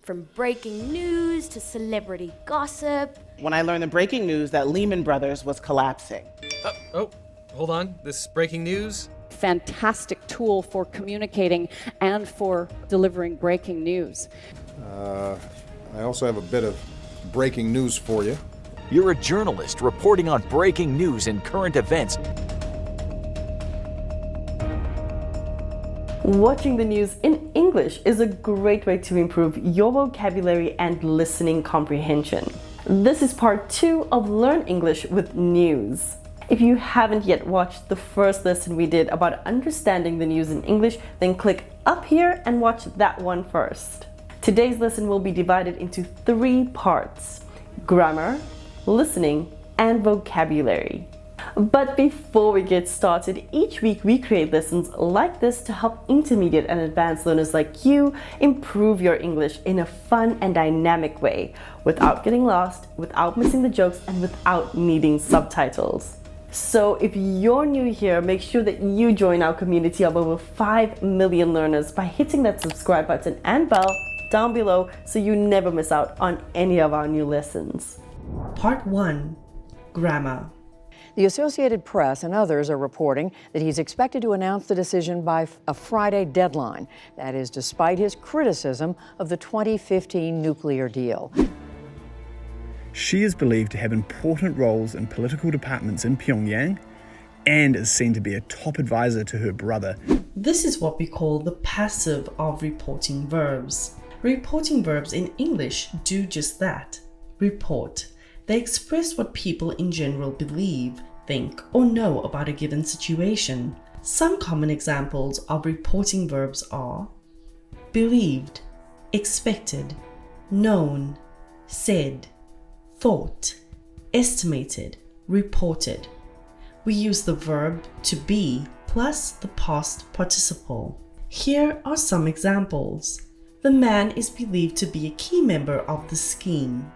From breaking news to celebrity gossip. When I learned the breaking news that Lehman Brothers was collapsing. Oh, hold on. This breaking news? Fantastic tool for communicating and for delivering breaking news. I also have a bit of breaking news for you. You're a journalist reporting on breaking news and current events. Watching the news in English is a great way to improve your vocabulary and listening comprehension. This is part 2 of Learn English with News. If you haven't yet watched the first lesson we did about understanding the news in English, then click up here and watch that one first. Today's lesson will be divided into 3 parts: grammar, listening, and vocabulary. But before we get started, each week we create lessons like this to help intermediate and advanced learners like you improve your English in a fun and dynamic way, without getting lost, without missing the jokes, and without needing subtitles. So if you're new here, make sure that you join our community of over 5 million learners by hitting that subscribe button and bell down below so you never miss out on any of our new lessons. Part 1. Grammar. The Associated Press and others are reporting that he's expected to announce the decision by a Friday deadline. That is despite his criticism of the 2015 nuclear deal. She is believed to have important roles in political departments in Pyongyang and is seen to be a top advisor to her brother. This is what we call the passive of reporting verbs. Reporting verbs in English do just that. Report. They express what people in general believe, think, or know about a given situation. Some common examples of reporting verbs are believed, expected, known, said, thought, estimated, reported. We use the verb to be plus the past participle. Here are some examples. The man is believed to be a key member of the scheme.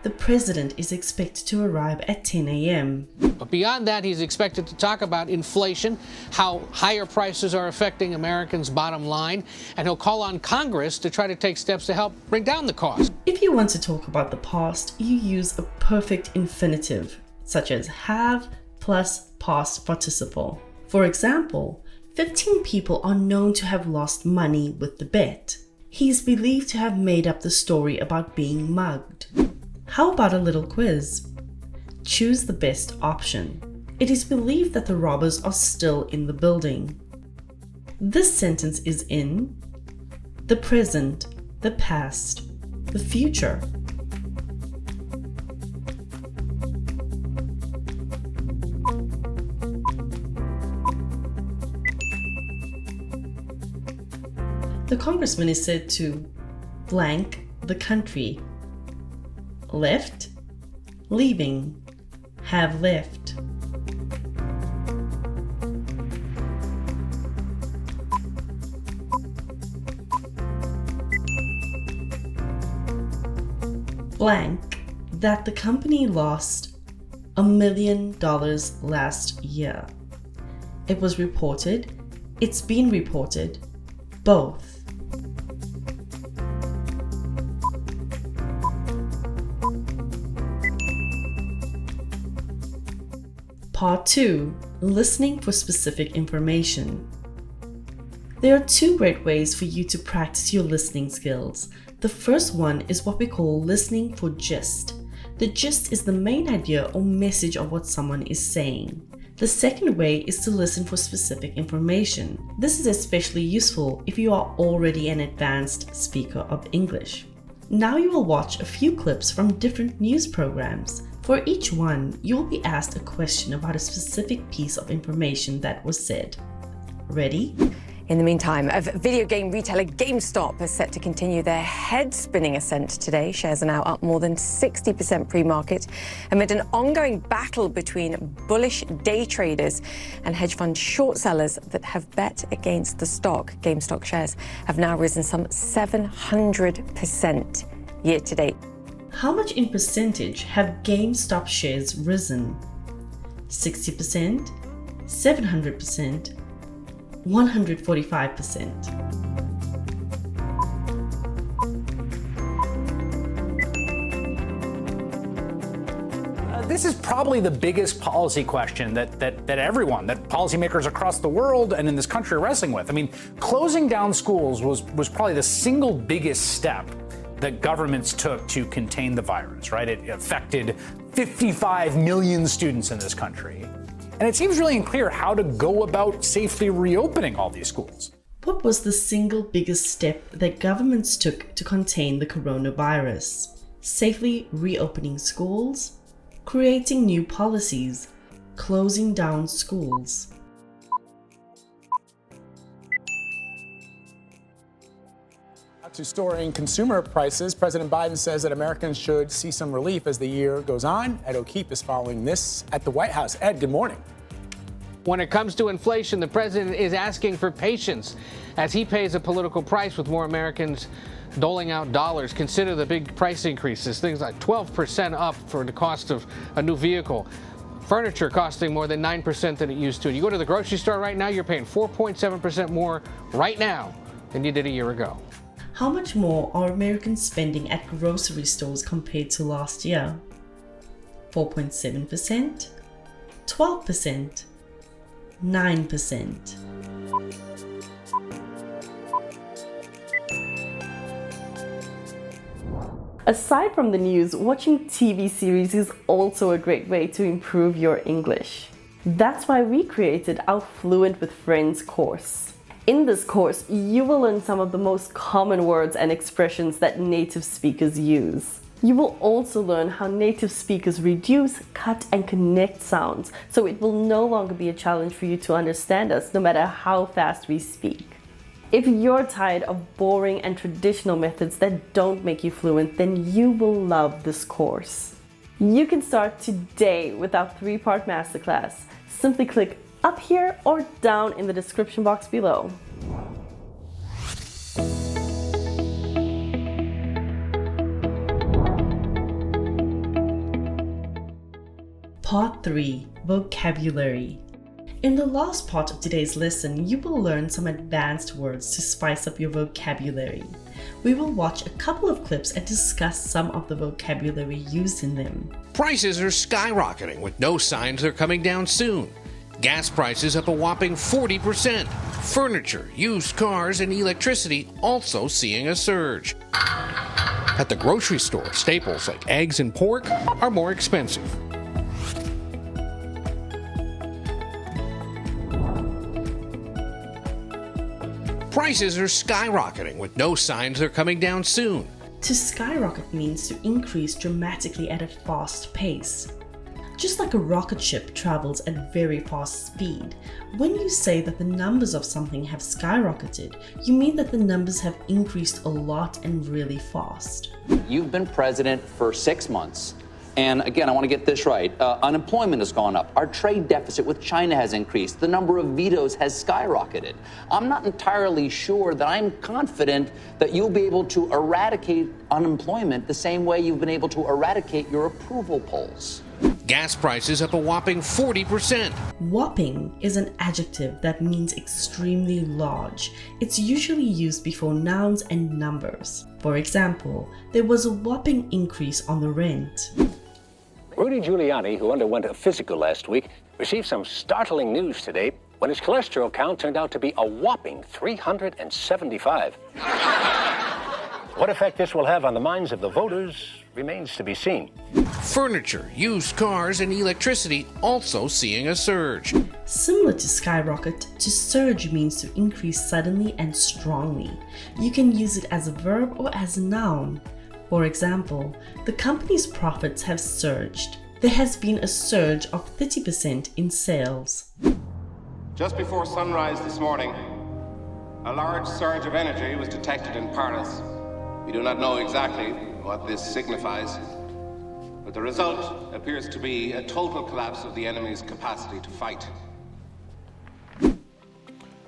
The president is expected to arrive at 10 a.m. But beyond that, he's expected to talk about inflation, how higher prices are affecting Americans' bottom line, and he'll call on Congress to try to take steps to help bring down the cost. If you want to talk about the past, you use a perfect infinitive, such as have plus past participle. For example, 15 people are known to have lost money with the bet. He is believed to have made up the story about being mugged. How about a little quiz? Choose the best option. It is believed that the robbers are still in the building. This sentence is in the present, the past, the future. The congressman is said to blank the country. Left, leaving, have left. Blank that the company lost $1 million last year. It was reported, it's been reported, both. Part 2. Listening for specific information. There are 2 great ways for you to practice your listening skills. The first one is what we call listening for gist. The gist is the main idea or message of what someone is saying. The second way is to listen for specific information. This is especially useful if you are already an advanced speaker of English. Now you will watch a few clips from different news programs. For each one, you will be asked a question about a specific piece of information that was said. Ready? In the meantime, video game retailer GameStop is set to continue their head-spinning ascent today. Shares are now up more than 60% pre-market amid an ongoing battle between bullish day traders and hedge fund short sellers that have bet against the stock. GameStop shares have now risen some 700% year to date. How much in percentage have GameStop shares risen? 60%, 700%, 145%. This is probably the biggest policy question that policymakers across the world and in this country are wrestling with. I mean, closing down schools was probably the single biggest step that governments took to contain the virus, right? It affected 55 million students in this country. And it seems really unclear how to go about safely reopening all these schools. What was the single biggest step that governments took to contain the coronavirus? Safely reopening schools, creating new policies, closing down schools. To soaring consumer prices, President Biden says that Americans should see some relief as the year goes on. Ed O'Keefe is following this at the White House. Ed, good morning. When it comes to inflation, the president is asking for patience as he pays a political price with more Americans doling out dollars. Consider the big price increases, things like 12% up for the cost of a new vehicle. Furniture costing more than 9% than it used to. You go to the grocery store right now, you're paying 4.7% more right now than you did a year ago. How much more are Americans spending at grocery stores compared to last year? 4.7%? 12%? 9%? Aside from the news, watching TV series is also a great way to improve your English. That's why we created our Fluent with Friends course. In this course, you will learn some of the most common words and expressions that native speakers use. You will also learn how native speakers reduce, cut, and connect sounds, so it will no longer be a challenge for you to understand us, no matter how fast we speak. If you're tired of boring and traditional methods that don't make you fluent, then you will love this course. You can start today with our 3-part masterclass. Simply click up here or down in the description box below. Part 3. Vocabulary. In the last part of today's lesson, you will learn some advanced words to spice up your vocabulary. We will watch a couple of clips and discuss some of the vocabulary used in them. Prices are skyrocketing with no signs they're coming down soon. Gas prices up a whopping 40%. Furniture, used cars, and electricity also seeing a surge. At the grocery store, staples like eggs and pork are more expensive. Prices are skyrocketing with no signs they're coming down soon. To skyrocket means to increase dramatically at a fast pace. Just like a rocket ship travels at very fast speed, when you say that the numbers of something have skyrocketed, you mean that the numbers have increased a lot and really fast. You've been president for 6 months. And again, I want to get this right. Unemployment has gone up. Our trade deficit with China has increased. The number of vetoes has skyrocketed. I'm not entirely sure that I'm confident that you'll be able to eradicate unemployment the same way you've been able to eradicate your approval polls. Gas prices up a whopping 40%. Whopping is an adjective that means extremely large. It's usually used before nouns and numbers. For example, there was a whopping increase on the rent. Rudy Giuliani, who underwent a physical last week, received some startling news today when his cholesterol count turned out to be a whopping 375. What effect this will have on the minds of the voters remains to be seen. Furniture, used cars, and electricity also seeing a surge. Similar to skyrocket, to surge means to increase suddenly and strongly. You can use it as a verb or as a noun. For example, the company's profits have surged. There has been a surge of 30% in sales. Just before sunrise this morning, a large surge of energy was detected in Paris. We do not know exactly what this signifies, but the result appears to be a total collapse of the enemy's capacity to fight.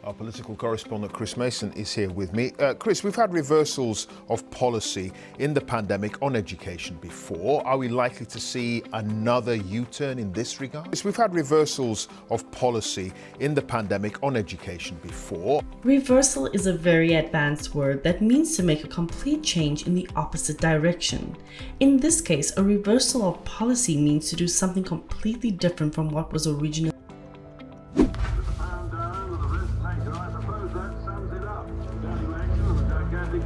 Our political correspondent Chris Mason is here with me. Chris, we've had reversals of policy in the pandemic on education before. Are we likely to see another U-turn in this regard? Chris, we've had reversals of policy in the pandemic on education before. Reversal is a very advanced word that means to make a complete change in the opposite direction. In this case, a reversal of policy means to do something completely different from what was originally.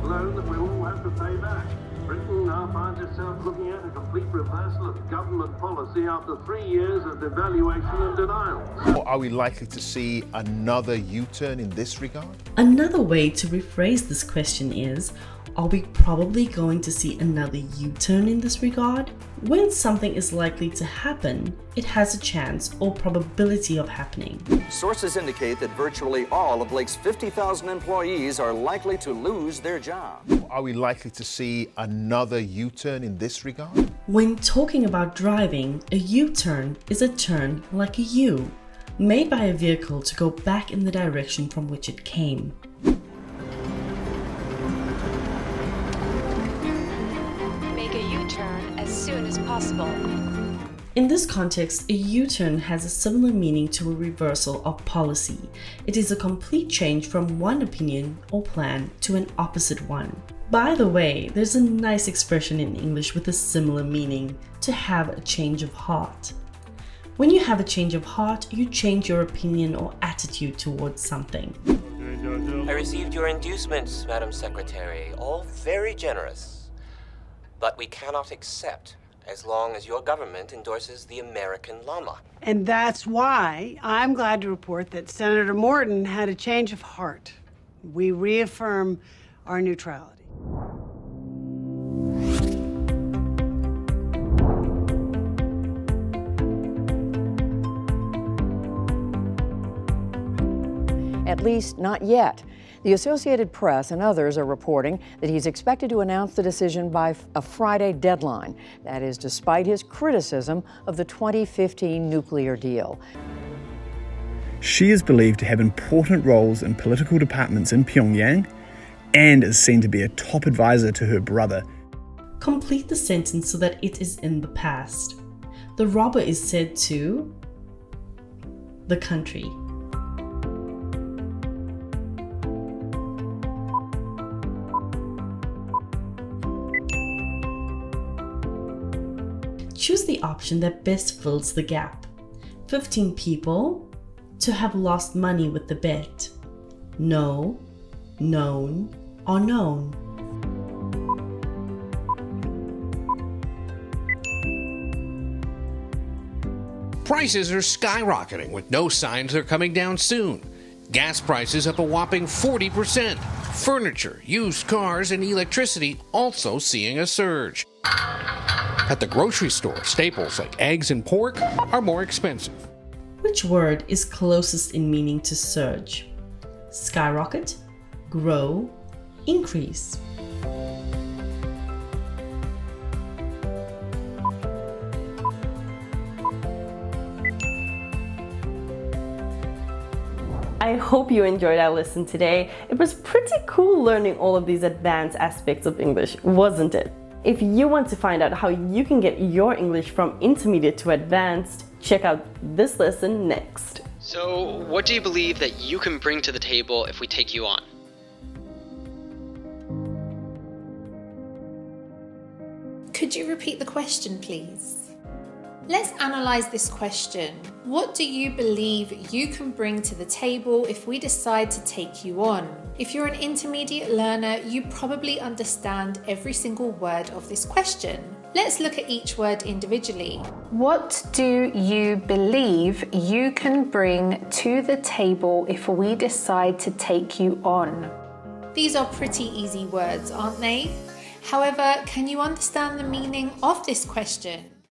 Loan that we all have to pay back. Britain now finds itself looking at a complete reversal of government policy after 3 years of devaluation and denial. Or are we likely to see another U-turn in this regard? Another way to rephrase this question is, are we probably going to see another U-turn in this regard? When something is likely to happen, it has a chance or probability of happening. Sources indicate that virtually all of Blake's 50,000 employees are likely to lose their job. Are we likely to see another U-turn in this regard? When talking about driving, a U-turn is a turn like a U, made by a vehicle to go back in the direction from which it came. Make a U-turn as soon as possible. In this context, a U-turn has a similar meaning to a reversal of policy. It is a complete change from one opinion or plan to an opposite one. By the way, there's a nice expression in English with a similar meaning, to have a change of heart. When you have a change of heart, you change your opinion or attitude towards something. I received your inducements, Madam Secretary, all very generous. But we cannot accept as long as your government endorses the American llama. And that's why I'm glad to report that Senator Morton had a change of heart. We reaffirm our neutrality. At least not yet. The Associated Press and others are reporting that he's expected to announce the decision by a Friday deadline. That is despite his criticism of the 2015 nuclear deal. She is believed to have important roles in political departments in Pyongyang and is seen to be a top advisor to her brother. Complete the sentence so that it is in the past. The robber is said to the country. Choose the option that best fills the gap. 15 people to have lost money with the bet. No, known, or known. Prices are skyrocketing with no signs they're coming down soon. Gas prices up a whopping 40%. Furniture, used cars, and electricity also seeing a surge. At the grocery store, staples like eggs and pork are more expensive. Which word is closest in meaning to surge? Skyrocket, grow, increase. I hope you enjoyed our lesson today. It was pretty cool learning all of these advanced aspects of English, wasn't it? If you want to find out how you can get your English from intermediate to advanced, check out this lesson next. So, what do you believe that you can bring to the table if we take you on? Could you repeat the question, please? Let's analyze this question. What do you believe you can bring to the table if we decide to take you on? If you're an intermediate learner, you probably understand every single word of this question. Let's look at each word individually. What do you believe you can bring to the table if we decide to take you on? These are pretty easy words, aren't they? However, can you understand the meaning of this question?